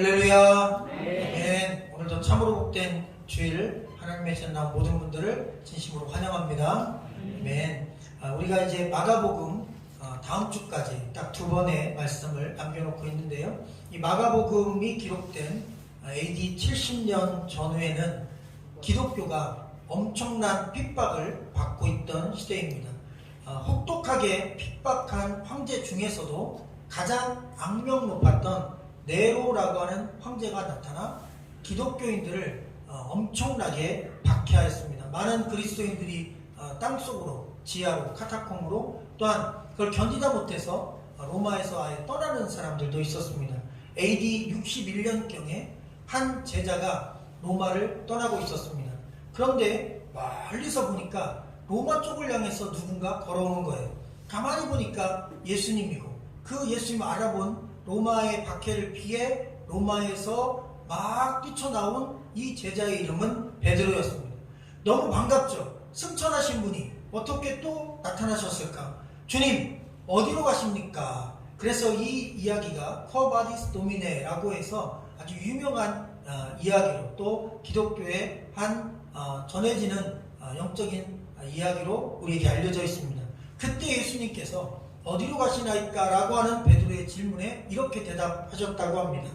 할렐루야. 아멘. 오늘도 참으로 복된 주일 하나님의 전에 나온 모든 분들을 진심으로 환영합니다. 아멘. 우리가 이제 마가복음 다음 주까지 딱 두 번의 말씀을 남겨놓고 있는데요. 이 마가복음이 기록된 AD 70년 전후에는 기독교가 엄청난 핍박을 받고 있던 시대입니다. 혹독하게 핍박한 황제 중에서도 가장 악명 높았던 네로라고 하는 황제가 나타나 기독교인들을 엄청나게 박해하였습니다. 많은 그리스도인들이 땅속으로, 지하로, 카타콤으로, 또한 그걸 견디다 못해서 로마에서 아예 떠나는 사람들도 있었습니다. AD 61년경에 한 제자가 로마를 떠나고 있었습니다. 그런데 멀리서 보니까 로마 쪽을 향해서 누군가 걸어오는 거예요. 가만히 보니까 예수님이고, 그 예수님을 알아본 로마의 박해를 피해 로마에서 막 뛰쳐나온 이 제자의 이름은 베드로였습니다. 너무 반갑죠. 승천하신 분이 어떻게 또 나타나셨을까? 주님, 어디로 가십니까? 그래서 이 이야기가 쿼바디스 도미네라고 해서 아주 유명한 이야기로, 또 기독교의 한 전해지는 영적인 이야기로 우리에게 알려져 있습니다. 그때 예수님께서 어디로 가시나이까? 라고 하는 베드로의 질문에 이렇게 대답하셨다고 합니다.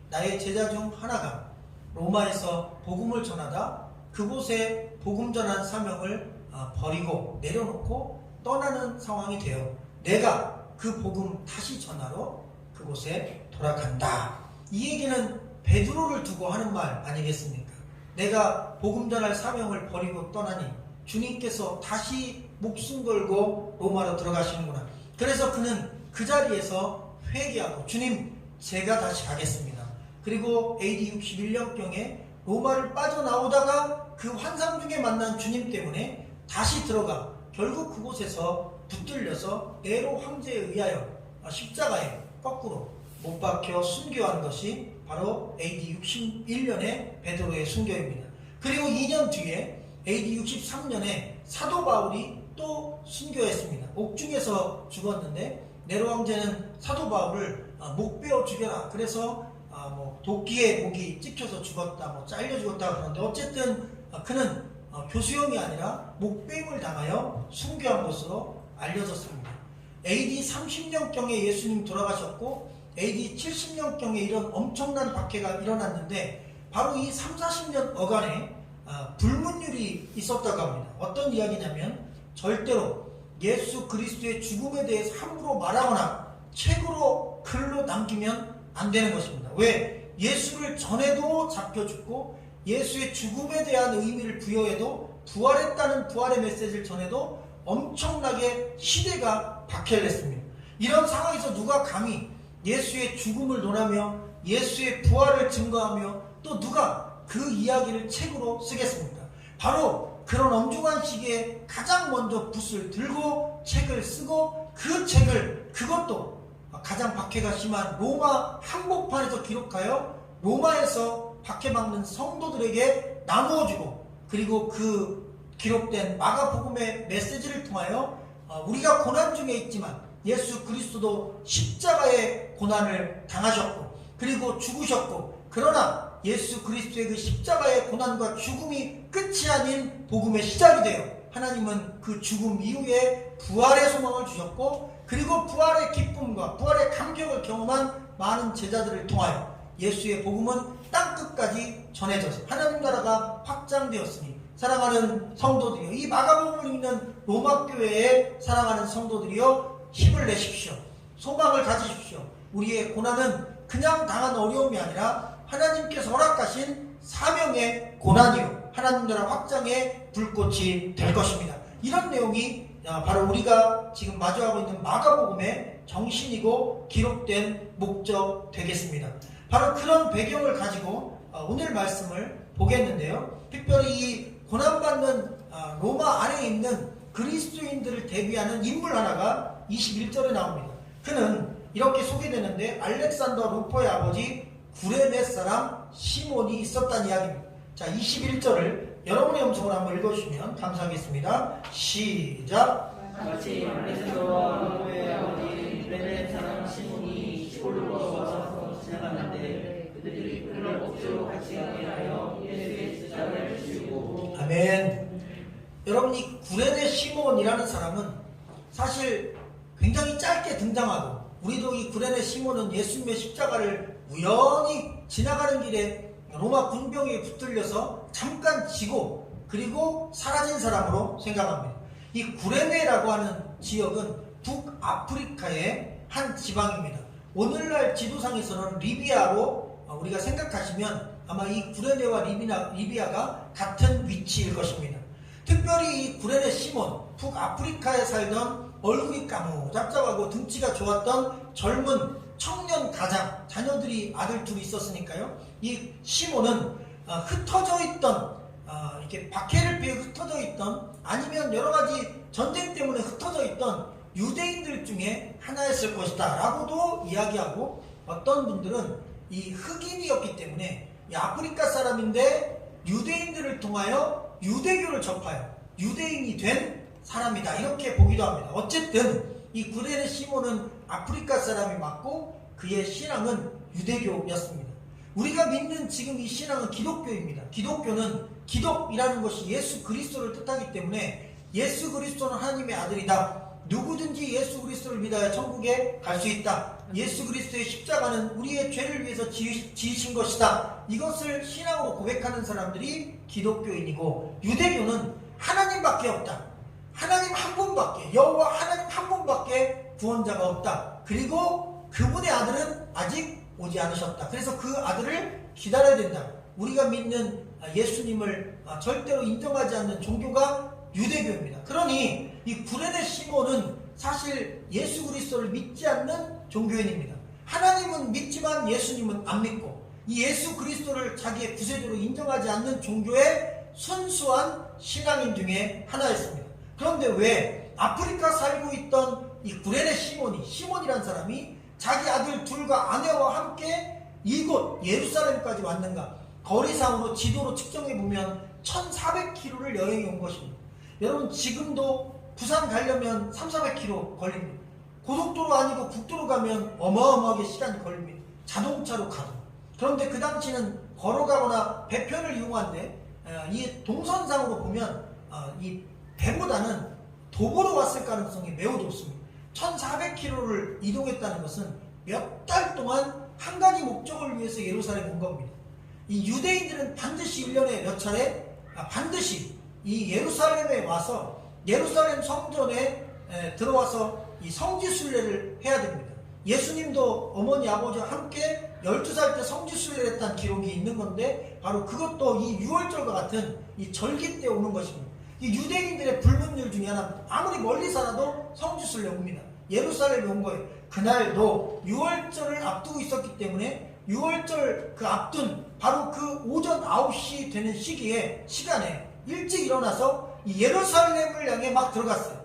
나의 제자 중 하나가 로마에서 복음을 전하다 그곳에 복음 전한 사명을 버리고 내려놓고 떠나는 상황이 되어 내가 그 복음 다시 전하러 그곳에 돌아간다. 이 얘기는 베드로를 두고 하는 말 아니겠습니까? 내가 복음 전할 사명을 버리고 떠나니 주님께서 다시 목숨 걸고 로마로 들어가시는구나. 그래서 그는 그 자리에서 회개하고 주님, 제가 다시 가겠습니다. 그리고 AD 61년경에 로마를 빠져나오다가 그 환상 중에 만난 주님 때문에 다시 들어가 결국 그곳에서 붙들려서 네로 황제에 의하여 십자가에 거꾸로 못 박혀 순교한 것이 바로 AD 61년의 베드로의 순교입니다. 그리고 2년 뒤에 AD 63년에 사도 바울이 또 순교했습니다. 옥중에서 죽었는데 네로 황제는 사도 바울을 목 베어 죽여라. 그래서 도끼에 목이 찍혀서 죽었다, 잘려 죽었다 그러는데 어쨌든 그는 교수형이 아니라 목베임을 당하여 순교한 것으로 알려졌습니다. AD 30년경에 예수님 돌아가셨고 AD 70년경에 이런 엄청난 박해가 일어났는데 바로 이 3, 40년 어간에 불문율이 있었다고 합니다. 어떤 이야기냐면 절대로 예수 그리스도의 죽음에 대해서 함부로 말하거나 책으로 글로 남기면 안 되는 것입니다. 왜? 예수를 전해도 잡혀 죽고 예수의 죽음에 대한 의미를 부여해도 부활했다는 부활의 메시지를 전해도 엄청나게 시대가 박해를 했습니다. 이런 상황에서 누가 감히 예수의 죽음을 논하며 예수의 부활을 증거하며 또 누가 그 이야기를 책으로 쓰겠습니까? 바로 그런 엄중한 시기에 가장 먼저 붓을 들고 책을 쓰고 그 책을 그것도 가장 박해가 심한 로마 한복판에서 기록하여 로마에서 박해받는 성도들에게 나누어주고 그리고 그 기록된 마가복음의 메시지를 통하여 우리가 고난 중에 있지만 예수 그리스도도 십자가의 고난을 당하셨고 그리고 죽으셨고 그러나 예수 그리스도의 그 십자가의 고난과 죽음이 끝이 아닌 복음의 시작이 되어 하나님은 그 죽음 이후에 부활의 소망을 주셨고 그리고 부활의 기쁨과 부활의 감격을 경험한 많은 제자들을 통하여 예수의 복음은 땅끝까지 전해져서 하나님 나라가 확장되었으니 사랑하는 성도들이여, 이 마가복음을 읽는 로마교회의 사랑하는 성도들이여, 힘을 내십시오. 소망을 가지십시오. 우리의 고난은 그냥 당한 어려움이 아니라 하나님께서 허락하신 사명의 고난이요 하나님 나라 확장의 불꽃이 될 것입니다. 이런 내용이 바로 우리가 지금 마주하고 있는 마가복음의 정신이고 기록된 목적 되겠습니다. 바로 그런 배경을 가지고 오늘 말씀을 보겠는데요. 특별히 이 고난받는 로마 안에 있는 그리스도인들을 대비하는 인물 하나가 21절에 나옵니다. 그는 이렇게 소개되는데 알렉산더 루포의 아버지 구레네 사람 시몬이 있었다는 이야기입니다. 자, 21절을 여러분의 음성으로 한번 읽어주시면 감사하겠습니다. 시작. 같이 알렉산더와 루포의 아버지 구레네 사람 시몬이 시골로 와서 지나갔는데 그들이 그를 억지로 같이 가게 하여 예수의 십자가를 지시고. 아멘. 여러분, 이 구레네 시몬이라는 사람은 사실 굉장히 짧게 등장하고, 우리도 이 구레네 시몬은 예수님의 십자가를 우연히 지나가는 길에 로마 군병에 붙들려서 잠깐 지고 그리고 사라진 사람으로 생각합니다. 이 구레네라고 하는 지역은 북아프리카의 한 지방입니다. 오늘날 지도상에서는 리비아로 우리가 생각하시면 아마 이 구레네와 리비아가 같은 위치일 것입니다. 특별히 이 구레네 시몬, 북아프리카에 살던 얼굴이 까무잡잡하고 등치가 좋았던 젊은 청년 가장, 자녀들이 아들 둘이 있었으니까요. 이 시몬은 흩어져 있던, 이렇게 박해를 피해 흩어져 있던, 아니면 여러 가지 전쟁 때문에 흩어져 있던 유대인들 중에 하나였을 것이다 라고도 이야기하고, 어떤 분들은 이 흑인이었기 때문에 이 아프리카 사람인데 유대인들을 통하여 유대교를 접하여 유대인이 된 사람이다 이렇게 보기도 합니다. 어쨌든 이 구레네 시몬은 아프리카 사람이 맞고 그의 신앙은 유대교였습니다. 우리가 믿는 지금 이 신앙은 기독교입니다. 기독교는 기독이라는 것이 예수 그리스도를 뜻하기 때문에 예수 그리스도는 하나님의 아들이다. 누구든지 예수 그리스도를 믿어야 천국에 갈 수 있다. 예수 그리스도의 십자가는 우리의 죄를 위해서 지으신 것이다. 이것을 신앙으로 고백하는 사람들이 기독교인이고, 유대교는 하나님밖에 없다. 하나님 한 분밖에, 여호와 하나님 한 분밖에 구원자가 없다. 그리고 그분의 아들은 아직 오지 않으셨다. 그래서 그 아들을 기다려야 된다. 우리가 믿는 예수님을 절대로 인정하지 않는 종교가 유대교입니다. 그러니 이 구레네 시몬은 사실 예수 그리스도를 믿지 않는 종교인입니다. 하나님은 믿지만 예수님은 안 믿고, 이 예수 그리스도를 자기의 구세주로 인정하지 않는 종교의 순수한 신앙인 중에 하나였습니다. 그런데 왜 아프리카 살고 있던 이 구레네 시몬이라는 사람이 자기 아들 둘과 아내와 함께 이곳 예루살렘까지 왔는가? 거리상으로 지도로 측정해 보면 1400km를 여행해 온 것입니다. 여러분, 지금도 부산 가려면 300~400km 걸립니다. 고속도로 아니고 국도로 가면 어마어마하게 시간이 걸립니다. 자동차로 가도. 그런데 그 당시는 걸어가거나 배편을 이용한데, 이 동선상으로 보면 이 배보다는 도보로 왔을 가능성이 매우 높습니다. 1400km를 이동했다는 것은 몇 달 동안 한 가지 목적을 위해서 예루살렘에 온 겁니다. 이 유대인들은 반드시 1년에 몇 차례 반드시 이 예루살렘에 와서 예루살렘 성전에 들어와서 이 성지순례를 해야 됩니다. 예수님도 어머니 아버지와 함께 12살 때 성지순례를 했다는 기록이 있는 건데, 바로 그것도 이 6월절과 같은 이 절기 때 오는 것입니다. 이 유대인들의 불문율 중에 하나, 아무리 멀리 살아도 성지순례 옵니다. 예루살렘에 온 거예요. 그날도 6월절을 앞두고 있었기 때문에 6월절 그 앞둔 바로 그 오전 9시 되는 시간에 일찍 일어나서 이 예루살렘을 향해 막 들어갔어요.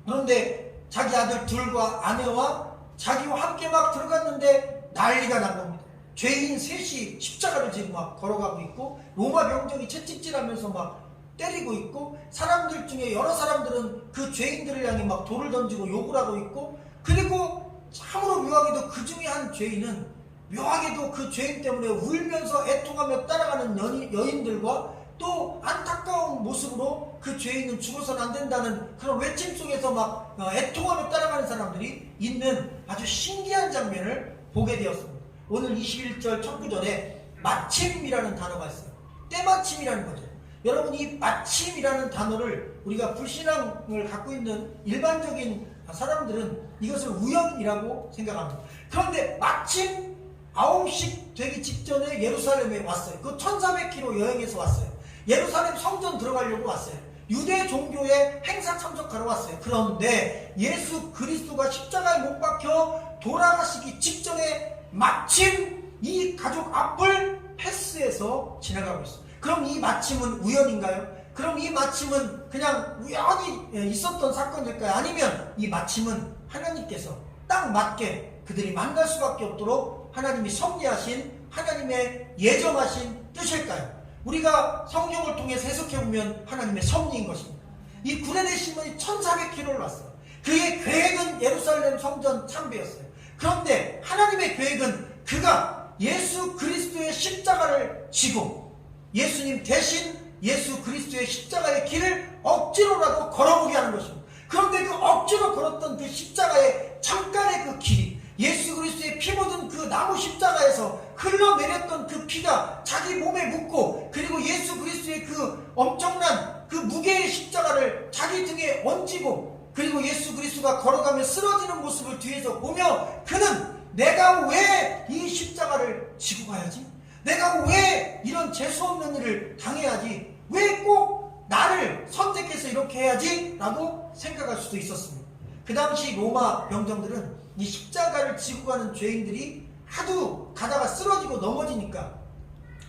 그런데 자기 아들 둘과 아내와 자기와 함께 막 들어갔는데 난리가 난 겁니다. 죄인 셋이 십자가를 지고 막 걸어가고 있고, 로마 병정이 채찍질하면서 막 때리고 있고, 사람들 중에 여러 사람들은 그 죄인들을 향해 막 돌을 던지고 욕을 하고 있고, 그리고 참으로 묘하게도 그 중에 한 죄인은 묘하게도 그 죄인 때문에 울면서 애통하며 따라가는 여인들과 또 안타까운 모습으로 그 죄인은 죽어서는 안 된다는 그런 외침 속에서 막 애통하며 따라가는 사람들이 있는 아주 신기한 장면을 보게 되었습니다. 오늘 21절 첫 구절에 마침이라는 단어가 있어요. 때마침이라는 거죠. 여러분, 이 마침이라는 단어를 우리가 불신앙을 갖고 있는 일반적인 사람들은 이것을 우연이라고 생각합니다. 그런데 마침 9시 되기 직전에 예루살렘에 왔어요. 그 1400km 여행해서 왔어요. 예루살렘 성전 들어가려고 왔어요. 유대 종교의 행사 참석하러 왔어요. 그런데 예수 그리스도가 십자가에 못 박혀 돌아가시기 직전에 마침 이 가족 앞을 패스해서 지나가고 있어요. 그럼 이 마침은 우연인가요? 그럼 이 마침은 그냥 우연히 있었던 사건일까요? 아니면 이 마침은 하나님께서 딱 맞게 그들이 만날 수밖에 없도록 하나님이 섭리하신, 하나님의 예정하신 뜻일까요? 우리가 성경을 통해 해석해보면 하나님의 섭리인 것입니다. 이 구레네 시몬이 1400km를 왔어요. 그의 계획은 예루살렘 성전 참배였어요. 그런데 하나님의 계획은 그가 예수 그리스도 십자가를 지고 예수님 대신 예수 그리스도의 십자가의 길을 억지로라도 걸어보게 하는 것입니다. 그런데 그 억지로 걸었던 그 십자가의 잠깐의 그 길이 예수 그리스도의 피 묻은 그 나무 십자가에서 흘러내렸던 그 피가 자기 몸에 묻고 그리고 예수 그리스도의 그 엄청난 그 무게의 십자가를 자기 등에 얹고 그리고 예수 그리스도가 걸어가며 쓰러지는 모습을 뒤에서 보며 그는 내가 왜 이 십자가를 지고 가야지? 내가 왜 이런 재수없는 일을 당해야지? 왜 꼭 나를 선택해서 이렇게 해야지? 라고 생각할 수도 있었습니다. 그 당시 로마 병정들은 이 십자가를 지고 가는 죄인들이 하도 가다가 쓰러지고 넘어지니까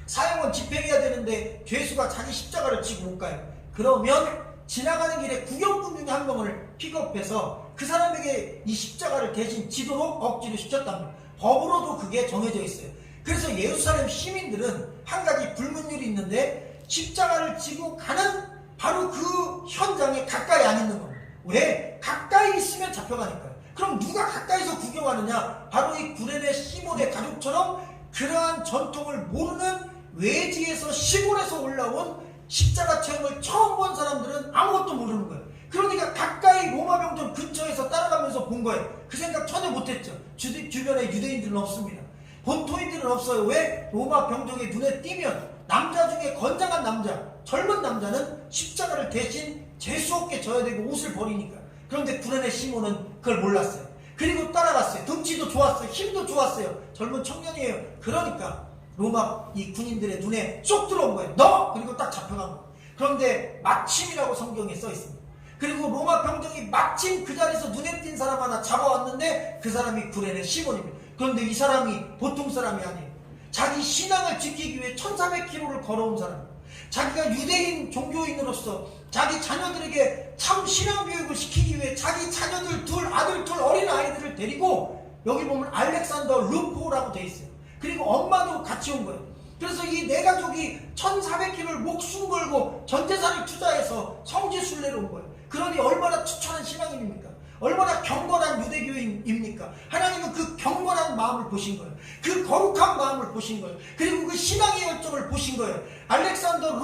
사형은 집행해야 되는데 죄수가 자기 십자가를 지고 못 가요. 그러면 지나가는 길에 구경꾼 중에 한 명을 픽업해서 그 사람에게 이 십자가를 대신 지도록 억지로 시켰답니다. 법으로도 그게 정해져 있어요. 그래서 예루살렘 시민들은 한 가지 불문율이 있는데 십자가를 지고 가는 바로 그 현장에 가까이 안 있는 겁니다. 왜? 가까이 있으면 잡혀가니까요. 그럼 누가 가까이서 구경하느냐? 바로 이 구레네 시몬의 가족처럼 그러한 전통을 모르는 외지에서 시골에서 올라온 십자가 체험을 처음 본 사람들은 아무것도 모르는 거예요. 그러니까 가까이 로마 병정 근처에서 따라가면서 본 거예요. 그 생각 전혀 못했죠. 주변에 유대인들은 없습니다. 본토인들은 없어요. 왜? 로마 병정의 눈에 띄면 남자 중에 건장한 남자, 젊은 남자는 십자가를 대신 재수없게 져야 되고 옷을 버리니까. 그런데 구레네 시몬은 그걸 몰랐어요. 그리고 따라갔어요. 덩치도 좋았어요. 힘도 좋았어요. 젊은 청년이에요. 그러니까 로마 이 군인들의 눈에 쏙 들어온 거예요. 너! 그리고 딱 잡혀간 거예요. 그런데 마침이라고 성경에 써 있습니다. 그리고 로마 병정이 마침 그 자리에서 눈에 띈 사람 하나 잡아왔는데 그 사람이 구레네 시몬입니다. 그런데 이 사람이 보통 사람이 아니에요. 자기 신앙을 지키기 위해 1400km를 걸어온 사람, 자기가 유대인 종교인으로서 자기 자녀들에게 참 신앙교육을 시키기 위해 자기 자녀들 둘, 아들 둘, 어린 아이들을 데리고 여기 보면 알렉산더 루포라고 돼 있어요. 그리고 엄마도 같이 온 거예요. 그래서 이 네 가족이 1400km를 목숨 걸고 전재산을 투자해서 성지순례로 온 거예요. 그러니 얼마나 추천한 신앙인입니까? 얼마나 경건한 유대교인입니까? 하나님은 그 경건한 마음을 보신 거예요. 그 거룩한 마음을 보신 거예요. 그리고 그 신앙의 열정을 보신 거예요. 알렉산더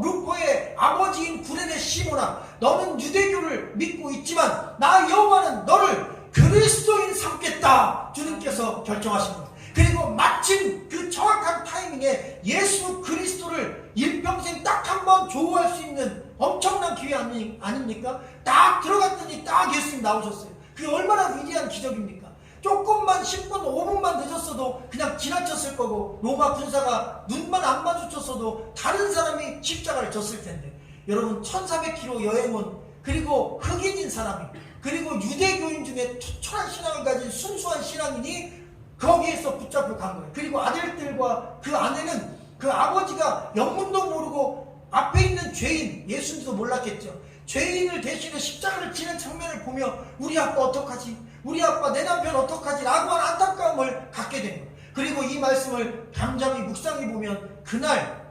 루포의 아버지인 구레네 시몬아, 너는 유대교를 믿고 있지만 나 여호와는 너를 그리스도인 삼겠다. 주님께서 결정하신 거예요. 그리고 마침 그 정확한 타이밍에 예수 그리스도를 일평생 딱 한 번 조우할 수 있는 엄청난 기회 아닙니까? 딱 들어갔더니 딱 예수님 나오셨어요. 그게 얼마나 위대한 기적입니까? 조금만 10분, 5분만 늦었어도 그냥 지나쳤을 거고 로마 군사가 눈만 안 마주쳤어도 다른 사람이 십자가를 졌을 텐데 여러분 1400km 여행은 그리고 흑인인 사람이 그리고 유대교인 중에 초철한 신앙을 가진 순수한 신앙인이 거기에서 붙잡혀 간 거예요. 그리고 아들들과 그 아내는 그 아버지가 영문도 모르고 앞에 있는 죄인, 예수님도 몰랐겠죠. 죄인을 대신해 십자가를 지는 장면을 보며 우리 아빠 어떡하지? 우리 아빠 내 남편 어떡하지? 라고 하는 안타까움을 갖게 된 거예요. 그리고 이 말씀을 잠잠히 묵상해 보면 그날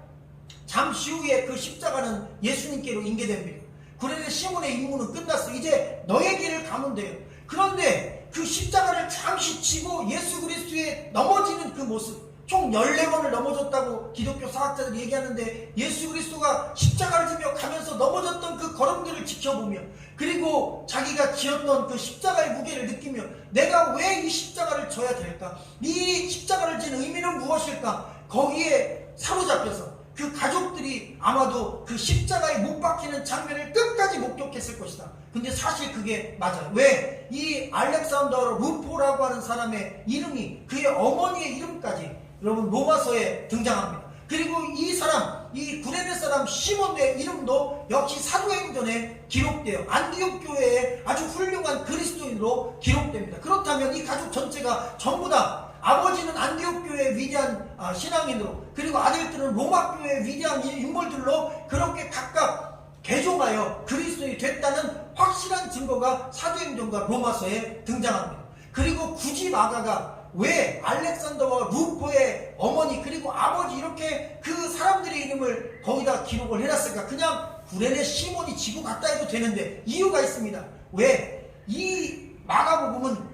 잠시 후에 그 십자가는 예수님께로 인계됩니다. 구레네 시몬의 임무는 끝났어. 이제 너의 길을 가면 돼요. 그런데 그 십자가를 잠시 치고 예수 그리스도의 넘어지는 그 모습, 총 14번을 넘어졌다고 기독교 사학자들이 얘기하는데 예수 그리스도가 십자가를 지며 가면서 넘어졌던 그 걸음들을 지켜보며 그리고 자기가 지었던 그 십자가의 무게를 느끼며 내가 왜 이 십자가를 져야 될까? 이 십자가를 진 의미는 무엇일까? 거기에 사로잡혀서 그 가족들이 아마도 그 십자가에 못 박히는 장면을 끝까지 목격했을 것이다. 근데 사실 그게 맞아요. 왜? 이 알렉산더 루포라고 하는 사람의 이름이 그의 어머니의 이름까지 여러분 로마서에 등장합니다. 그리고 이 사람, 이 구레네 사람 시몬의 이름도 역시 사도행전에 기록돼요. 안디옥 교회의 아주 훌륭한 그리스도인으로 기록됩니다. 그렇다면 이 가족 전체가 전부 다 아버지는 안디옥 교회의 위대한 신앙인으로 그리고 아들들은 로마 교회의 위대한 인물들로 그렇게 각각 개종하여 그리스도인이 됐다는 확실한 증거가 사도행전과 로마서에 등장합니다. 그리고 굳이 마가가 왜 알렉산더와 루포의 어머니 그리고 아버지 이렇게 그 사람들의 이름을 거기다 기록을 해놨을까? 그냥 구레네 시몬이 지고 갔다 해도 되는데 이유가 있습니다. 왜? 이 마가복음은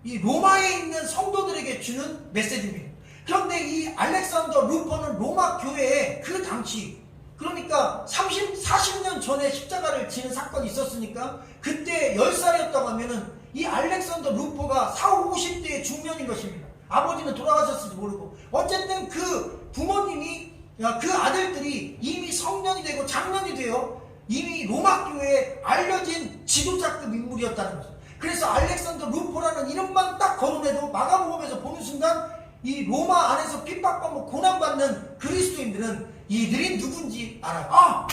이 로마에 있는 성도들에게 주는 메시지입니다. 그런데 이 알렉산더 루포는 로마 교회에 그 당시, 그러니까 40년 전에 십자가를 지는 사건이 있었으니까 그때 10살이었다고 하면은 이 알렉산더 루포가 40, 50대의 중년인 것입니다. 아버지는 돌아가셨을지 모르고. 어쨌든 그 부모님이, 그 아들들이 이미 성년이 되고 장년이 되어 이미 로마 교회에 알려진 지도자급 인물이었다는 거죠. 그래서 알렉산더 루포라는 이름만 딱 거론해도 마가복음에서 보는 순간 이 로마 안에서 핍박받고 고난받는 그리스도인들은 이들이 누군지 알아요.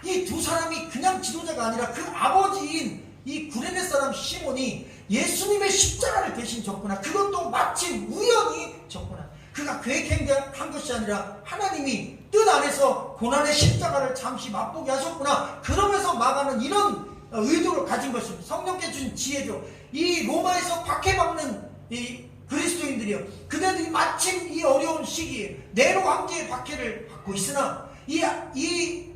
이 두 사람이 그냥 지도자가 아니라 그 아버지인 이 구레네 사람 시몬이 예수님의 십자가를 대신 졌구나. 그것도 마침 우연히 졌구나. 그가 계획한 것이 아니라 하나님이 뜻 안에서 고난의 십자가를 잠시 맛보게 하셨구나. 그러면서 마가는 이런 의도를 가진 것입니다. 성령께 주신 지혜죠. 이 로마에서 박해받는 이 그리스도인들이요, 그들이 마침 이 어려운 시기에 네로 황제의 박해를 받고 있으나 이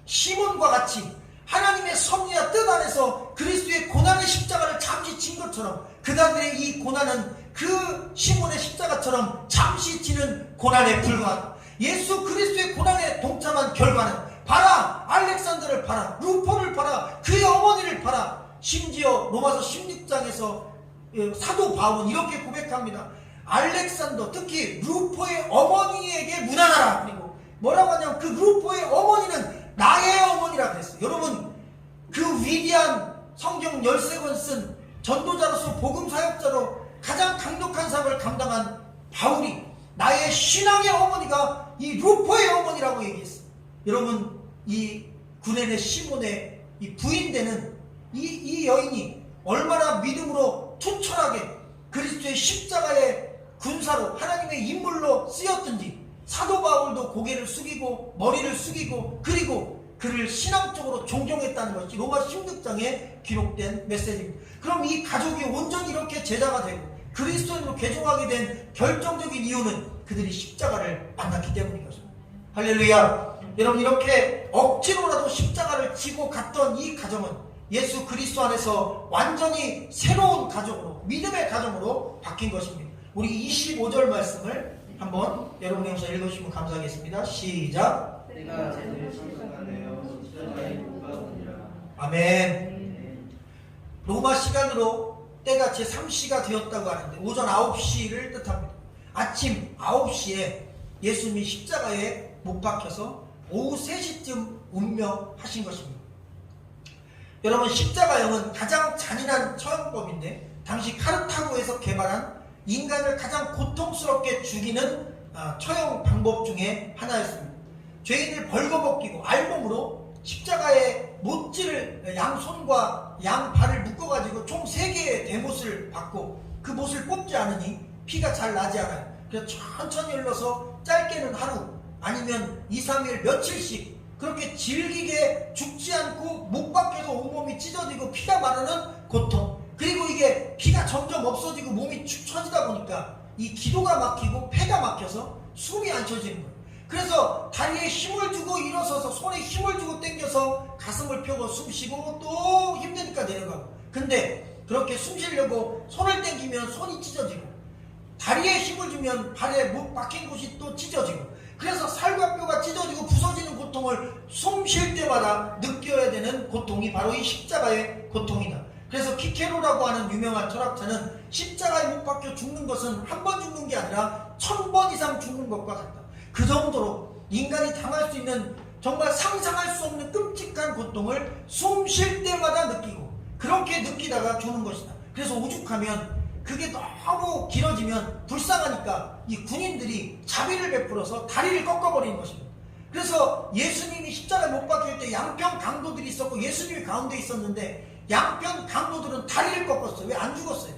시몬과 같이 하나님의 섭리와 뜻 안에서 그리스도의 고난의 십자가를 잠시 진 것처럼 그들의 이 고난은 그 시몬의 십자가처럼 잠시 지는 고난에 불과하다. 예수 그리스도의 고난에 동참한 결과는 봐라, 알렉산더를 봐라, 루포를 봐라, 그의 어머니를 봐라. 심지어 로마서 16장에서 사도 바울은 이렇게 고백합니다. 알렉산더, 특히 루포의 어머니에게 문안하라. 그리고 뭐라고 하냐면 그 루포의 어머니는 나의 어머니라 그랬어요. 여러분, 그 위대한 성경 13권 쓴 전도자로서 복음사역자로 가장 강력한 사역을 감당한 바울이 나의 신앙의 어머니가 이 루포의 어머니라고 얘기했어요. 여러분, 이 구레네 시몬의 이 부인되는 이 여인이 얼마나 믿음으로 투철하게 그리스도의 십자가의 군사로 하나님의 인물로 쓰였든지 사도 바울도 고개를 숙이고 머리를 숙이고 그리고 그를 신앙적으로 존경했다는 것이 로마 16장에 기록된 메시지입니다. 그럼 이 가족이 온전히 이렇게 제자가 되고 그리스도인으로 개종하게 된 결정적인 이유는 그들이 십자가를 만났기 때문인 것입니다. 할렐루야. 여러분, 이렇게 억지로라도 십자가를 지고 갔던 이 가정은 예수 그리스도 안에서 완전히 새로운 가정으로, 믿음의 가정으로 바뀐 것입니다. 우리 25절 말씀을 한번 여러분이 우선 읽으시면 감사하겠습니다. 시작. 내가 제대로 생각하네요. 십자가에 못 박으니라. 아멘. 로마 시간으로 때가 제3시가 되었다고 하는데 오전 9시를 뜻합니다. 아침 9시에 예수님이 십자가에 못 박혀서 오후 3시쯤 운명하신 것입니다. 여러분, 십자가형은 가장 잔인한 처형법인데 당시 카르타고에서 개발한 인간을 가장 고통스럽게 죽이는 처형 방법 중에 하나였습니다. 죄인을 벌거벗기고 알몸으로 십자가에 못질을 양손과 양발을 묶어가지고 총 3개의 대못을 받고 그 못을 뽑지 않으니 피가 잘 나지 않아요. 그래서 천천히 흘러서 짧게는 하루 아니면 2, 3일 며칠씩 그렇게 질기게 죽지 않고 못 박혀서 온몸이 찢어지고 피가 마르는 고통, 그리고 이게 피가 점점 없어지고 몸이 축 처지다 보니까 이 기도가 막히고 폐가 막혀서 숨이 안 쉬어지는 거예요. 그래서 다리에 힘을 주고 일어서서 손에 힘을 주고 당겨서 가슴을 펴고 숨 쉬고 또 힘드니까 내려가고, 근데 그렇게 숨 쉬려고 손을 당기면 손이 찢어지고 다리에 힘을 주면 발에 못 박힌 곳이 또 찢어지고, 그래서 살과 뼈가 찢어지고 부서지는 고통을 숨 쉴 때마다 느껴야 되는 고통이 바로 이 십자가의 고통이다. 그래서 키케로라고 하는 유명한 철학자는 십자가에 못 박혀 죽는 것은 한 번 죽는 게 아니라 1000번 이상 죽는 것과 같다. 그 정도로 인간이 당할 수 있는 정말 상상할 수 없는 끔찍한 고통을 숨 쉴 때마다 느끼고 그렇게 느끼다가 죽는 것이다. 그래서 오죽하면 그게 너무 길어지면 불쌍하니까 이 군인들이 자비를 베풀어서 다리를 꺾어버리는 것입니다. 그래서 예수님이 십자가에 못 박힐 때 양편 강도들이 있었고 예수님이 가운데 있었는데 양편 강도들은 다리를 꺾었어요. 왜 안 죽었어요?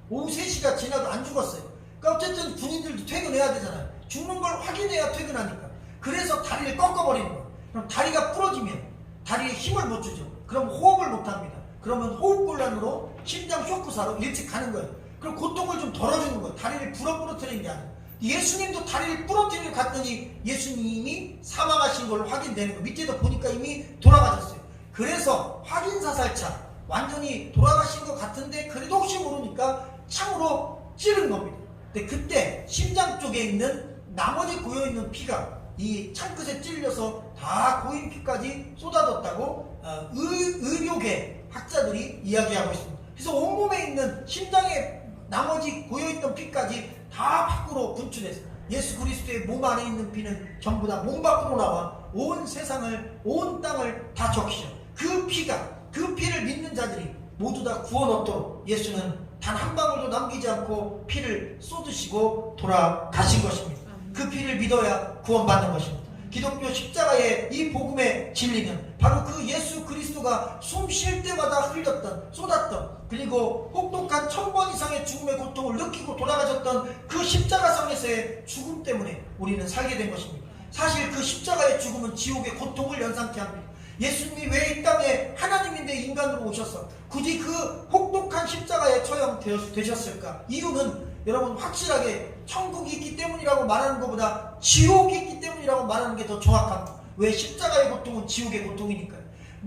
오후 3시가 지나도 안 죽었어요. 그러니까 어쨌든 군인들도 퇴근해야 되잖아요. 죽는 걸 확인해야 퇴근하니까. 그래서 다리를 꺾어버리는 거예요. 그럼 다리가 부러지면 다리에 힘을 못 주죠. 그럼 호흡을 못 합니다. 그러면 호흡곤란으로 심장 쇼크사로 일찍 가는 거예요. 그럼 고통을 좀 덜어주는 거예요. 다리를 부러뜨리는 게 아니라. 예수님도 다리를 부러뜨리러 갔더니 예수님이 사망하신 걸로 확인되는 거예요. 밑에도 보니까 이미 돌아가셨어요. 그래서 확인사살차 완전히 돌아가신 것 같은데 그래도 혹시 모르니까 창으로 찌른 겁니다. 근데 그때 심장 쪽에 있는 나머지 고여있는 피가 이 창끝에 찔려서 다 고인 피까지 쏟아졌다고 의료계 학자들이 이야기하고 있습니다. 그래서 온몸에 있는 심장에 나머지 고여있던 피까지 다 밖으로 분출해서 예수 그리스도의 몸 안에 있는 피는 전부 다 몸 밖으로 나와 온 세상을, 온 땅을 다 적시죠. 그 피를 믿는 자들이 모두 다 구원 얻도록 예수는 단 한 방울도 남기지 않고 피를 쏟으시고 돌아가신 것입니다. 그 피를 믿어야 구원받는 것입니다. 기독교 십자가의 이 복음의 진리는 바로 그 예수 그리스도가 숨 쉴 때마다 흘렸던, 쏟았던, 그리고 혹독한 1000번 이상의 죽음의 고통을 느끼고 돌아가셨던 그 십자가상에서의 죽음 때문에 우리는 살게 된 것입니다. 사실 그 십자가의 죽음은 지옥의 고통을 연상케 합니다. 예수님이 왜 이 땅에 하나님인데 인간으로 오셔서 굳이 그 혹독한 십자가에 처형되셨을까? 이유는 여러분 확실하게 천국이 있기 때문이라고 말하는 것보다 지옥이 있기 때문이라고 말하는 게 더 정확합니다. 왜? 십자가의 고통은 지옥의 고통이니까요.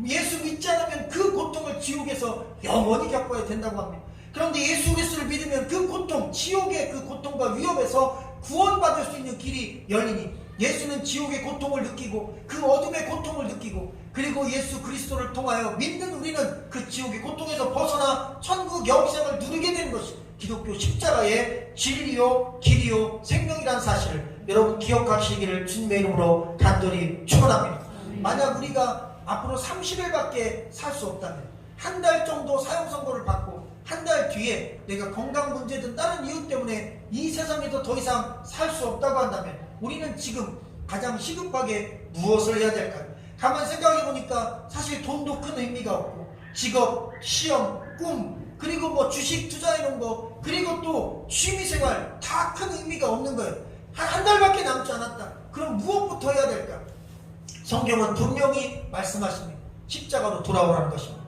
예수 믿지 않으면 그 고통을 지옥에서 영원히 겪어야 된다고 합니다. 그런데 예수 그리스도를 믿으면 그 고통, 지옥의 그 고통과 위협에서 구원받을 수 있는 길이 열리니 예수는 지옥의 고통을 느끼고 그 어둠의 고통을 느끼고 그리고 예수 그리스도를 통하여 믿는 우리는 그 지옥의 고통에서 벗어나 천국 영생을 누리게 되는 것이 기독교 십자가의 진리요 길이요 생명이라는 사실을 여러분 기억하시기를 주님의 이름으로 간절히 축원합니다. 만약 우리가 앞으로 30일밖에 살 수 없다면 한 달 정도 사형 선고를 받고 한 달 뒤에 내가 건강 문제든 다른 이유 때문에 이 세상에서 더 이상 살 수 없다고 한다면 우리는 지금 가장 시급하게 무엇을 해야 될까요? 가만 생각해 보니까 사실 돈도 큰 의미가 없고 직업, 시험, 꿈 그리고 뭐 주식 투자해 놓은 거 그리고 또 취미생활 다 큰 의미가 없는 거예요. 한 달밖에 남지 않았다. 그럼 무엇부터 해야 될까? 성경은 분명히 말씀하십니다. 십자가로 돌아오라는 것입니다.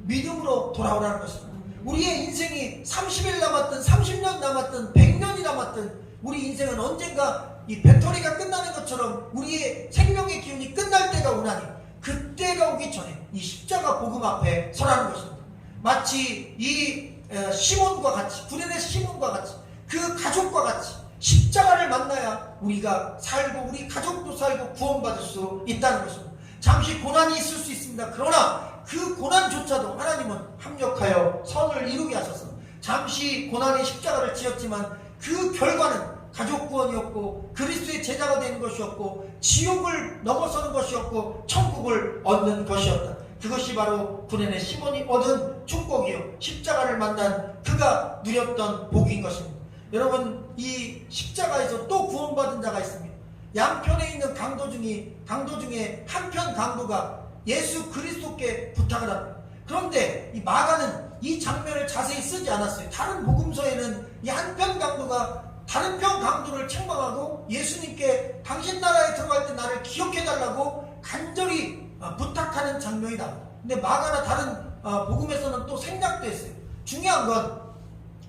믿음으로 돌아오라는 것입니다. 우리의 인생이 30일 남았든 30년 남았든 100년이 남았든 우리 인생은 언젠가 이 배터리가 끝나는 것처럼 우리의 생명의 기운이 끝날 때가 오나니 그때가 오기 전에 이 십자가 복음 앞에 서라는 것입니다. 마치 이 시몬과 같이 구레네 시몬과 같이 그 가족과 같이 십자가를 만나야 우리가 살고 우리 가족도 살고 구원받을 수 있다는 것입니다. 잠시 고난이 있을 수 있습니다. 그러나 그 고난조차도 하나님은 합력하여 선을 이루게 하셔서 잠시 고난의 십자가를 지었지만 그 결과는 가족 구원이었고 그리스도의 제자가 되는 것이었고 지옥을 넘어서는 것이었고 천국을 얻는 것이었다. 그것이 바로 구레네 시몬이 얻은 축복이요 십자가를 만난 그가 누렸던 복인 것입니다. 여러분 이 십자가에서 또 구원받은 자가 있습니다. 양편에 있는 강도 중에 한편 강도가 예수 그리스도께 부탁을 합니다. 그런데 이 마가는 이 장면을 자세히 쓰지 않았어요. 다른 복음서에는 이 한편 강도가 다른 편 강도를 책망하고 예수님께 당신 나라에 들어갈 때 나를 기억해달라고 간절히 부탁하는 장면이 나옵니다. 근데 마가나 다른 복음에서는 또 생략됐어요. 중요한 건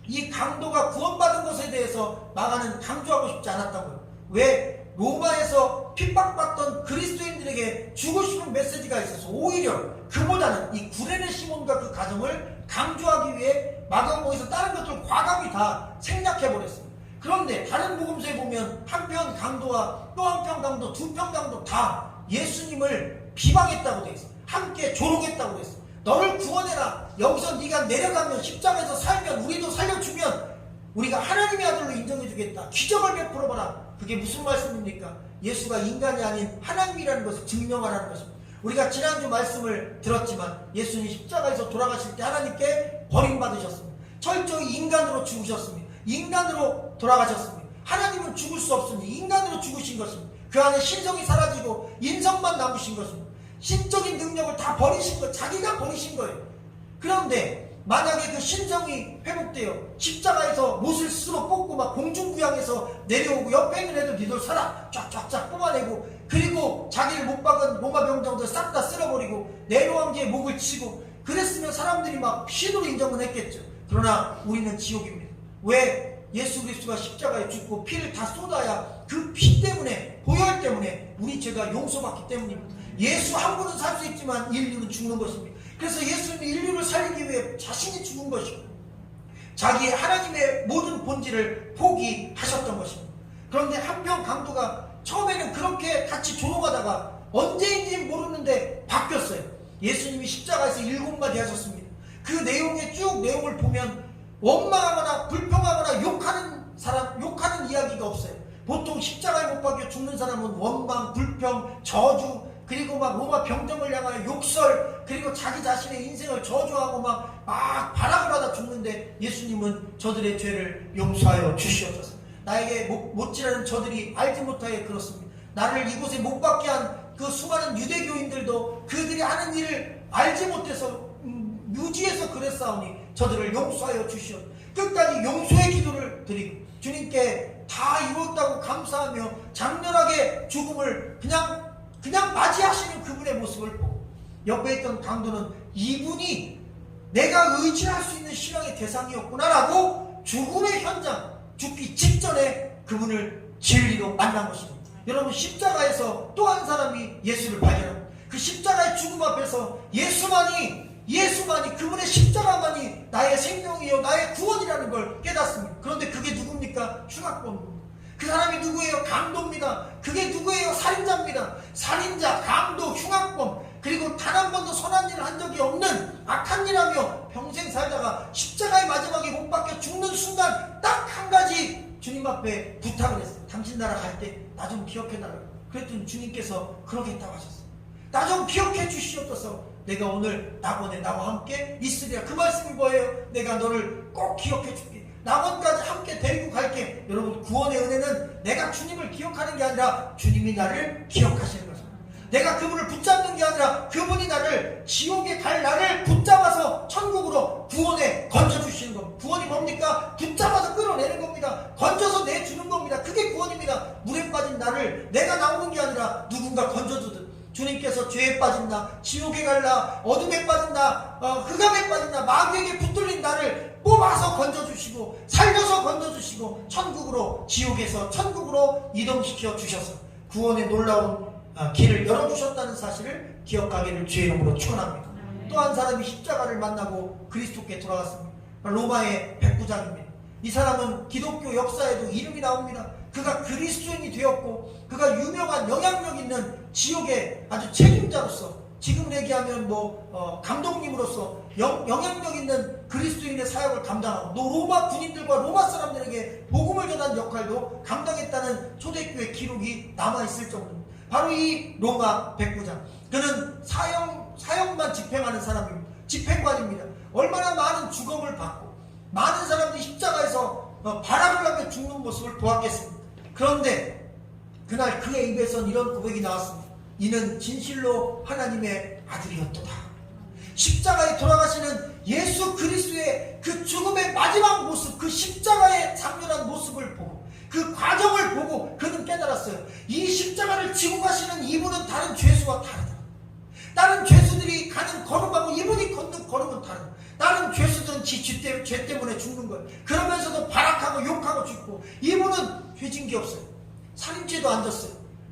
이 강도가 구원받은 것에 대해서 마가는 강조하고 싶지 않았다고요. 왜? 로마에서 핍박받던 그리스도인들에게 주고 싶은 메시지가 있어서 오히려 그보다는 이 구레네 시몬과 그 가정을 강조하기 위해 마가복음에서 다른 것들을 과감히 다 생략해버렸습니다. 그런데 다른 복음서에 보면 한편 강도와 또 한편 강도, 두 편 강도 다 예수님을 비방했다고 돼 있어. 함께 조롱했다고 돼 있어. 너를 구원해라. 여기서 네가 내려가면 십자가에서 살면 우리도 살려주면 우리가 하나님의 아들로 인정해주겠다. 기적을 베풀어봐라. 그게 무슨 말씀입니까? 예수가 인간이 아닌 하나님이라는 것을 증명하라는 것입니다. 우리가 지난주 말씀을 들었지만 예수님 십자가에서 돌아가실 때 하나님께 버림받으셨습니다. 철저히 인간으로 죽으셨습니다. 인간으로 돌아가셨습니다. 하나님은 죽을 수 없습니다. 인간으로 죽으신 것입니다. 그 안에 신성이 사라지고 인성만 남으신 것입니다. 신적인 능력을 다 버리신 거, 자기가 버리신 거예요. 그런데 만약에 그 신성이 회복되어 십자가에서 못을 스스로 뽑고 막 공중부양해서 내려오고 옆에 있는 애들 니들 살아 쫙쫙쫙 뽑아내고 그리고 자기를 못 박은 로마 병정들 싹 다 쓸어버리고 네로 황제의 목을 치고 그랬으면 사람들이 막 신으로 인정은 했겠죠. 그러나 우리는 지옥입니다. 왜? 예수 그리스도가 십자가에 죽고 피를 다 쏟아야 그 피 때문에 보혈 때문에 우리 죄가 용서받기 때문입니다. 예수 한 분은 살 수 있지만 인류는 죽는 것입니다. 그래서 예수는 인류를 살리기 위해 자신이 죽은 것이고 자기의 하나님의 모든 본질을 포기하셨던 것입니다. 그런데 한편 강도가 처음에는 그렇게 같이 조롱하다가 언제인지 모르는데 바뀌었어요. 예수님이 십자가에서 7마디 하셨습니다. 그 내용의 쭉 내용을 보면 원망하거나 불평하거나 욕하는 이야기가 없어요. 보통 십자가에 못 박혀 죽는 사람은 원망, 불평, 저주, 그리고 막 로마 병정을 향하여 욕설, 그리고 자기 자신의 인생을 저주하고 막 발악을 하다 죽는데, 예수님은 저들의 죄를 용서하여 주시옵소서. 나에게 못지라는 저들이 알지 못하여 그렇습니다. 나를 이곳에 못 박게 한 그 수많은 유대교인들도 그들이 하는 일을 알지 못해서 무지해서 그랬사오니 저들을 용서하여 주시옵. 끝까지 용서의 기도를 드리고 주님께 다 이뤘다고 감사하며 장렬하게 죽음을 그냥 맞이하시는 그분의 모습을 보고, 옆에 있던 강도는 이분이 내가 의지할 수 있는 신앙의 대상이었구나라고 죽음의 현장, 죽기 직전에 그분을 진리로 만난 것입니다. 여러분, 십자가에서 또 한 사람이 예수를 발견합니다. 그 십자가의 죽음 앞에서 예수만이 그분의 십자가만이 나의 생명이요 나의 구원이라는 걸 깨닫습니다. 그런데 그게 누굽니까? 흉악범입니다. 그 사람이 누구예요? 강도입니다. 그게 누구예요? 살인자입니다. 살인자, 강도, 흉악범, 그리고 단 한 번도 선한 일을 한 적이 없는 악한 일하며 평생 살다가 십자가의 마지막에 못 박혀 죽는 순간 딱 한 가지 주님 앞에 부탁을 했어요. 당신 나라 갈 때 나 좀 기억해달라고. 그랬더니 주님께서 그러겠다고 하셨어요. 나 좀 기억해 주시옵소서. 내가 오늘 낙원에 나와 함께 있으리라. 그 말씀이 뭐예요? 내가 너를 꼭 기억해 줄게. 낙원까지 함께 데리고 갈게. 여러분, 구원의 은혜는 내가 주님을 기억하는 게 아니라 주님이 나를 기억하시는 거죠. 내가 그분을 붙잡는 게 아니라 그분이 나를 지옥에 갈 나를 붙잡아서 천국으로 구원에 건져주시는 겁니다. 구원이 뭡니까? 붙잡아서 끌어내는 겁니다. 건져서 내주는 겁니다. 그게 구원입니다. 물에 빠진 나를 내가 나오는 게 아니라 누군가 건져주듯 주님께서 죄에 빠진 나, 지옥에 갈 나, 어둠에 빠진 나, 흑암에 빠진 나, 마귀에게 붙들린 나를 뽑아서 건져주시고 살려서 건져주시고 천국으로, 지옥에서 천국으로 이동시켜 주셔서 구원의 놀라운 길을 열어주셨다는 사실을 기억하기를 주의 이름으로 축원합니다. 또 한 사람이 십자가를 만나고 그리스도께 돌아갔습니다. 로마의 백부장입니다. 이 사람은 기독교 역사에도 이름이 나옵니다. 그가 그리스도인이 되었고 그가 유명한 영향력 있는 지역의 아주 책임자로서, 지금 얘기하면 감독님으로서 영향력 있는 그리스도인의 사역을 감당하고 또 로마 군인들과 로마 사람들에게 복음을 전하는 역할도 감당했다는 초대교회 기록이 남아있을 정도입니다. 바로 이 로마 백부장, 그는 사형만 집행하는 사람입니다. 집행관입니다. 얼마나 많은 죽음을 받고 많은 사람들이 십자가에서 발악을 하며 죽는 모습을 보았겠습니다. 그런데 그날 그의 입에선 이런 고백이 나왔습니다. 이는 진실로 하나님의 아들이었도다. 십자가에 돌아가시는 예수 그리스도의 그 죽음의 마지막 모습, 그 십자가의 장렬한 모습을 보고 그 과정을 보고 그는 깨달았어요. 이 십자가를 지고 가시는 이분은 다른 죄수와 다르다. 다른 죄수들이 가는 걸음하고 이분이 걷는 걸음은 다르다. 다른 죄수들은 죄 때문에 죽는 거예요. 그러면서도 발악하고 욕하고 죽고, 이분은 죄진 게 없어요. 살인죄도 안 졌어요.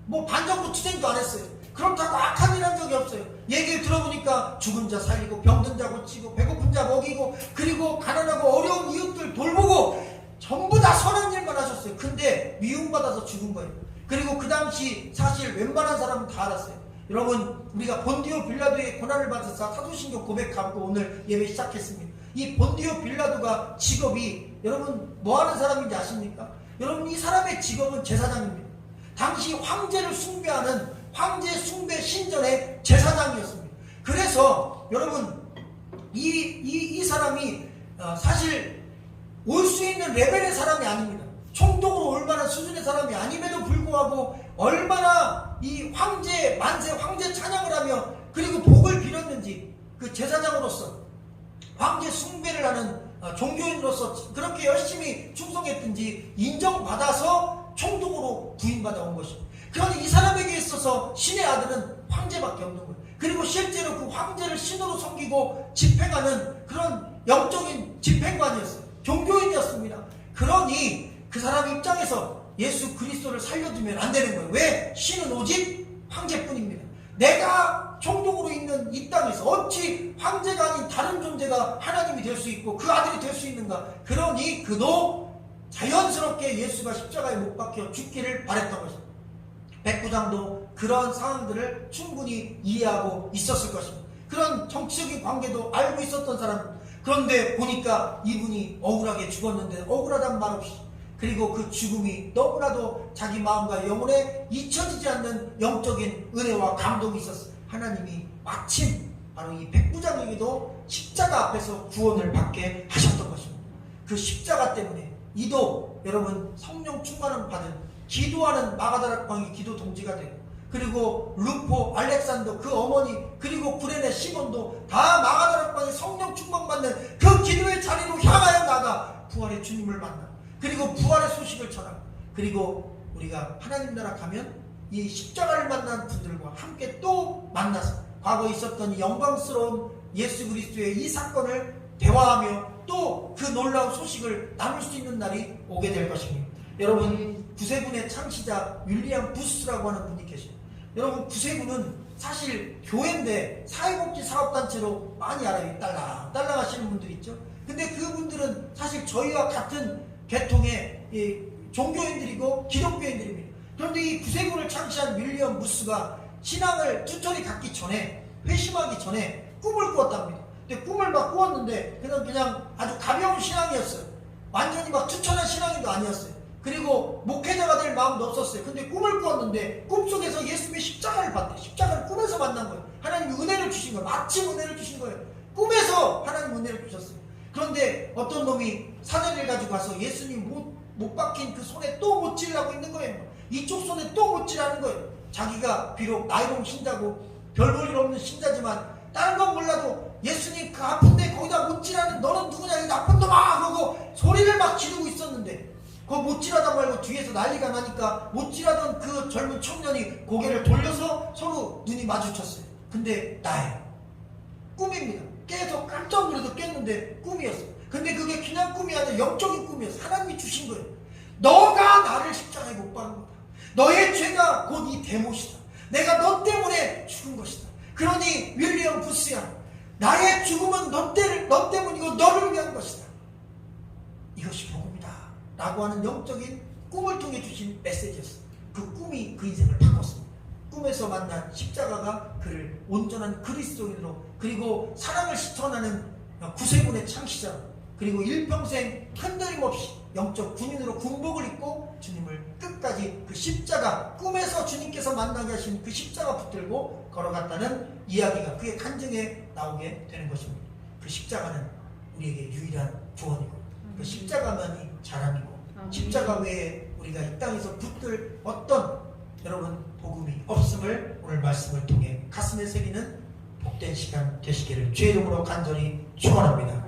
반정부투쟁도 안 했어요. 그렇다고 악한 일 한 적이 없어요. 얘기를 들어보니까 죽은 자 살리고 병든 자 고치고 배고픈 자 먹이고 그리고 가난하고 어려운 이웃들 돌보고 전부 다 선한 일만 하셨어요. 근데 미움받아서 죽은 거예요. 그리고 그 당시 사실 웬만한 사람은 다 알았어요. 여러분, 우리가 본디오 빌라도의 고난을 받아서 사도신경 고백하고 오늘 예배 시작했습니다. 이 본디오 빌라도가 직업이 여러분 뭐하는 사람인지 아십니까? 여러분, 이 사람의 직업은 제사장입니다. 당시 황제를 숭배하는 황제 숭배 신전의 제사장이었습니다. 그래서 여러분, 이 사람이 사실 올 수 있는 레벨의 사람이 아닙니다. 총독으로 올 만한 수준의 사람이 아님에도 불구하고 얼마나 이 황제 만세, 황제 찬양을 하며 그리고 복을 빌었는지, 그 제사장으로서 황제 숭배를 하는 종교인으로서 그렇게 열심히 충성했든지 인정받아서 총독으로 부임받아 온 것입니다. 그런데 이 사람에게 있어서 신의 아들은 황제밖에 없는 거예요. 그리고 실제로 그 황제를 신으로 섬기고 집행하는 그런 영적인 집행관이었어요. 종교인이었습니다. 그러니 그 사람 입장에서 예수 그리스도를 살려두면 안 되는 거예요. 왜? 신은 오직 황제뿐입니다. 내가 총독으로 있는 이 땅에서 어찌 황제가 아닌 다른 존재가 하나님이 될 수 있고 그 아들이 될 수 있는가? 그러니 그도 자연스럽게 예수가 십자가에 못 박혀 죽기를 바랬던 것입니다. 백부장도 그런 상황들을 충분히 이해하고 있었을 것입니다. 그런 정치적인 관계도 알고 있었던 사람. 그런데 보니까 이분이 억울하게 죽었는데 억울하단 말 없이, 그리고 그 죽음이 너무나도 자기 마음과 영혼에 잊혀지지 않는 영적인 은혜와 감동이 있었어요. 하나님이 마침 바로 이 백부장에게도 십자가 앞에서 구원을 받게 하셨던 것입니다. 그 십자가 때문에 이도 여러분 성령 충만을 받은 기도하는 마가다락 광의 기도 동지가 되고, 그리고 루포, 알렉산더 그 어머니, 그리고 구레네 시몬도 다 마가다락 광의 성령 충만 받는 그 기도의 자리로 향하여 나가 부활의 주님을 만나, 그리고 부활의 소식을 전하고, 그리고 우리가 하나님 나라 가면 이 십자가를 만난 분들과 함께 또 만나서 과거에 있었던 이 영광스러운 예수 그리스도의 이 사건을 대화하며 또 그 놀라운 소식을 나눌 수 있는 날이 오게 될 것입니다. 여러분, 구세군의 창시자 윌리엄 부스라고 하는 분이 계십니다. 여러분, 구세군은 사실 교회인데 사회복지 사업단체로 많이 알아요. 딸랑 하시는 분들 있죠. 근데 그분들은 사실 저희와 같은 계통의 종교인들이고 기독교인들입니다. 그런데 이 구세군을 창시한 윌리엄 부스가 신앙을 튜터리 갖기 전에, 회심하기 전에 꿈을 꾸었답니다. 근데 꿈을 막 꾸었는데 그냥 아주 가벼운 신앙이었어요. 완전히 막 투철한 신앙도 아니었어요. 그리고 목회자가 될 마음도 없었어요. 근데 꿈을 꾸었는데 꿈속에서 예수님의 십자가를 봤대요. 십자가를 꿈에서 만난 거예요. 하나님이 은혜를 주신 거예요. 마침 은혜를 주신 거예요. 꿈에서 하나님 은혜를 주셨어요. 그런데 어떤 놈이 사내를 가지고 가서 예수님 못 박힌 그 손에 또 못질라고 있는 거예요. 이쪽 손에 또 못질하는 거예요. 자기가 비록 나이롱 신자고 별 볼 일 없는 신자지만 다른 건 몰라도 예수님 그 아픈데 거기다 못질하는 너는 누구냐 이 나쁜 놈아 그러고 소리를 막 지르고 있었는데, 그거 못질하다 말고 뒤에서 난리가 나니까 못질하던 그 젊은 청년이 고개를 돌려서 서로 눈이 마주쳤어요. 근데 나예요. 꿈입니다. 깨서 깜짝 놀라서 깼는데 꿈이었어요. 근데 그게 그냥 꿈이 아니라 영적인 꿈이었어요. 하나님이 주신 거예요. 너가 나를 십자가에 못 박은 거다. 너의 죄가 곧 이 대못이다. 내가 너 때문에 죽은 것이다. 그러니 윌리엄 부스야, 나의 죽음은 너 때문이고 너를 위한 것이다. 이것이 복음이다 라고 하는 영적인 꿈을 통해 주신 메시지였어요. 그 꿈이 그 인생을 바꿨습니다. 꿈에서 만난 십자가가 그를 온전한 그리스도인으로, 그리고 사랑을 실천하는 구세군의 창시자, 그리고 일평생 흔들림 없이 영적 군인으로 군복을 입고 주님을 끝까지 그 십자가, 꿈에서 주님께서 만나게 하신 그 십자가 붙들고 걸어갔다는 이야기가 그의 간증에 나오게 되는 것입니다. 그 십자가는 우리에게 유일한 구원이고, 그 십자가만이 자랑이고, 십자가 외에 우리가 이 땅에서 붙들 어떤 여러분 복음이 없음을 오늘 말씀을 통해 가슴에 새기는 복된 시간 되시기를 주의 이름으로 간절히 축원합니다.